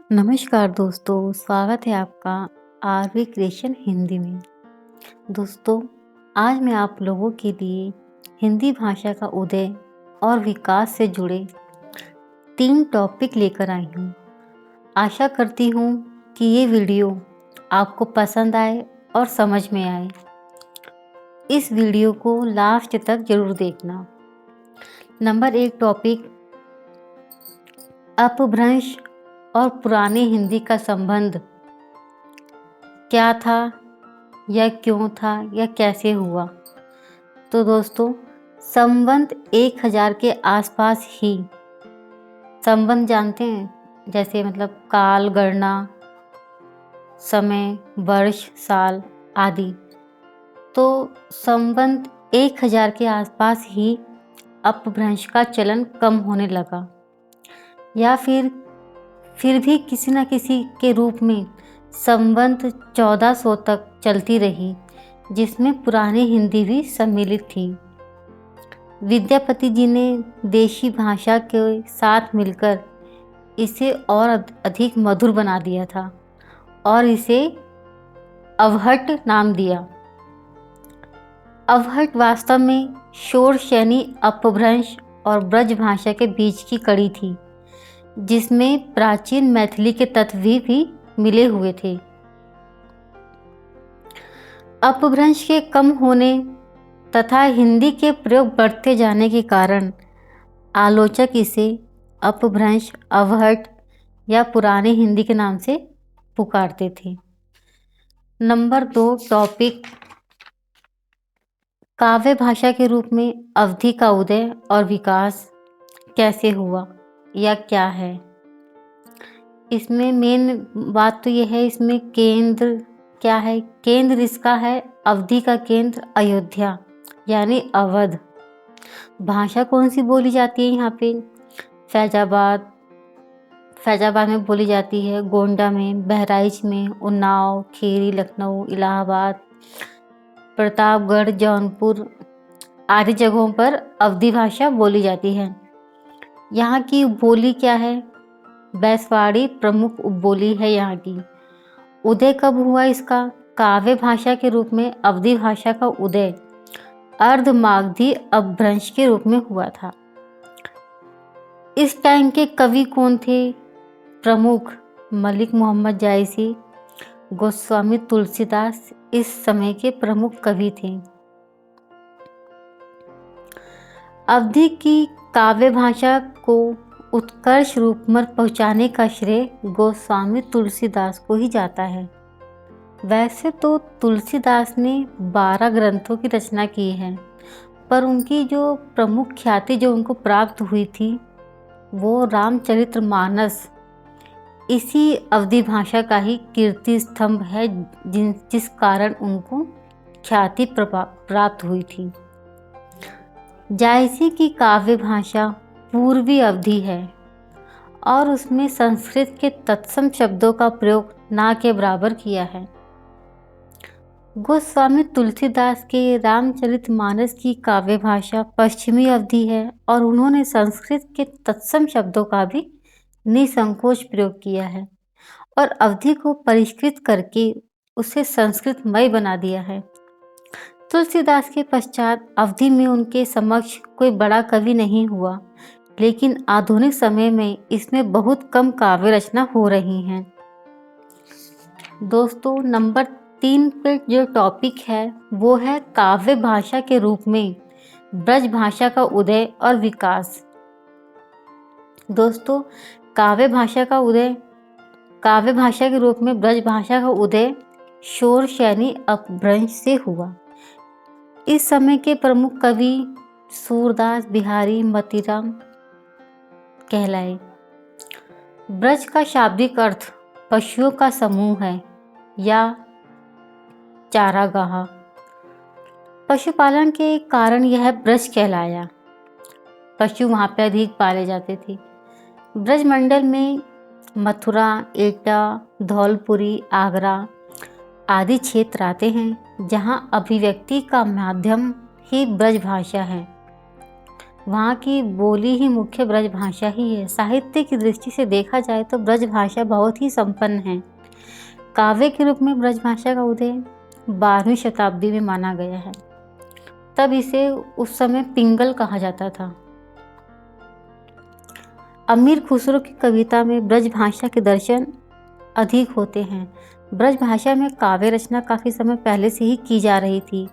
नमस्कार दोस्तों, स्वागत है आपका आरवी क्रिएशन हिंदी में। दोस्तों, आज मैं आप लोगों के लिए हिंदी भाषा का उदय और विकास से जुड़े 3 टॉपिक लेकर आई हूँ। आशा करती हूँ कि ये वीडियो आपको पसंद आए और समझ में आए। इस वीडियो को लास्ट तक ज़रूर देखना। नंबर 1 टॉपिक अपभ्रंश और पुरानी हिंदी का संबंध क्या था या क्यों था या कैसे हुआ। तो दोस्तों, संवत 1000 के आसपास ही संबंध जानते हैं, जैसे मतलब काल, गणना, समय, वर्ष, साल आदि। तो संवत 1000 के आसपास ही अपभ्रंश का चलन कम होने लगा, या फिर भी किसी न किसी के रूप में संवत 1400 तक चलती रही, जिसमें पुरानी हिंदी भी सम्मिलित थी। विद्यापति जी ने देशी भाषा के साथ मिलकर इसे और अधिक मधुर बना दिया था और इसे अवहट नाम दिया। अवहट वास्तव में शोरशैनी अपभ्रंश और ब्रज भाषा के बीच की कड़ी थी, जिसमें प्राचीन मैथिली के तत्व भी मिले हुए थे। अपभ्रंश के कम होने तथा हिंदी के प्रयोग बढ़ते जाने के कारण आलोचक इसे अपभ्रंश, अवहट या पुरानी हिंदी के नाम से पुकारते थे। नंबर 2 टॉपिक काव्य भाषा के रूप में अवधि का उदय और विकास कैसे हुआ या क्या है। इसमें मेन बात तो यह है, इसमें केंद्र क्या है। केंद्र इसका है, अवधि का केंद्र अयोध्या यानी अवध। भाषा कौन सी बोली जाती है यहाँ पे? फैजाबाद में बोली जाती है, गोंडा में, बहराइच में, उन्नाव, खेरी, लखनऊ, इलाहाबाद, प्रतापगढ़, जौनपुर आदि जगहों पर अवधी भाषा बोली जाती है। यहाँ की बोली क्या है? बैसवाड़ी प्रमुख उपबोली है यहाँ की। उदय कब हुआ इसका? काव्य भाषा के रूप में अवधी भाषा का उदय अर्धमागधी अपभ्रंश के रूप में हुआ था। इस टाइम के कवि कौन थे? प्रमुख मलिक मोहम्मद जायसी, गोस्वामी तुलसीदास इस समय के प्रमुख कवि थे। अवधी की काव्य भाषा को उत्कर्ष रूप में पहुंचाने का श्रेय गोस्वामी तुलसीदास को ही जाता है। वैसे तो तुलसीदास ने 12 ग्रंथों की रचना की है, पर उनकी जो प्रमुख ख्याति जो उनको प्राप्त हुई थी वो रामचरितमानस इसी अवधी भाषा का ही कीर्ति स्तंभ है, जिस कारण उनको ख्याति प्राप्त हुई थी। जायसी की काव्य भाषा पूर्वी अवधी है और उसमें संस्कृत के तत्सम शब्दों का प्रयोग ना के बराबर किया है। गोस्वामी तुलसीदास के रामचरितमानस की काव्य भाषा पश्चिमी अवधी है और उन्होंने संस्कृत के तत्सम शब्दों का भी निसंकोच प्रयोग किया है और अवधी को परिष्कृत करके उसे संस्कृतमय बना दिया है। तुलसीदास के पश्चात अवधी में उनके समक्ष कोई बड़ा कवि नहीं हुआ, लेकिन आधुनिक समय में इसमें बहुत कम काव्य रचना हो रही हैं। दोस्तों, नंबर 3 पे जो टॉपिक है वो है काव्य भाषा के रूप में ब्रज भाषा का उदय और विकास। दोस्तों, काव्य भाषा के रूप में ब्रज भाषा का उदय शोरशैनी अपभ्रंश से हुआ। इस समय के प्रमुख कवि सूरदास, बिहारी, मतीराम कहलाए। ब्रज का शाब्दिक अर्थ पशुओं का समूह है या चारागाह। पशुपालन के कारण यह ब्रज कहलाया। पशु वहाँ पे अधिक पाले जाते थे। ब्रज मंडल में मथुरा, एटा, धौलपुरी, आगरा आदि क्षेत्र आते हैं, जहाँ अभिव्यक्ति का माध्यम ही ब्रज भाषा है। वहाँ की बोली ही मुख्य ब्रजभाषा ही है। साहित्य की दृष्टि से देखा जाए तो ब्रजभाषा बहुत ही संपन्न है। काव्य के रूप में ब्रजभाषा का उदय 12वीं शताब्दी में माना गया है। तब इसे उस समय पिंगल कहा जाता था। अमीर खुसरो की कविता में ब्रजभाषा के दर्शन अधिक होते हैं। ब्रजभाषा में काव्य रचना काफ़ी समय पहले से ही की जा रही थी,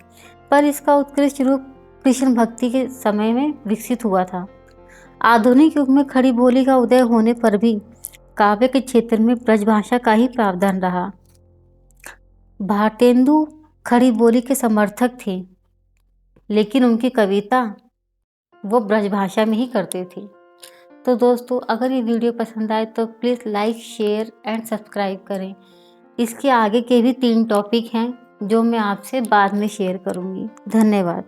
पर इसका उत्कृष्ट रूप कृष्ण भक्ति के समय में विकसित हुआ था। आधुनिक युग में खड़ी बोली का उदय होने पर भी काव्य के क्षेत्र में ब्रजभाषा का ही प्रावधान रहा। भारतेंदु खड़ी बोली के समर्थक थे, लेकिन उनकी कविता वो ब्रजभाषा में ही करते थे। तो दोस्तों, अगर ये वीडियो पसंद आए तो please like, share and subscribe करें। इसके आगे के भी 3 टॉपिक हैं जो मैं आपसे बाद में शेयर करूँगी। धन्यवाद।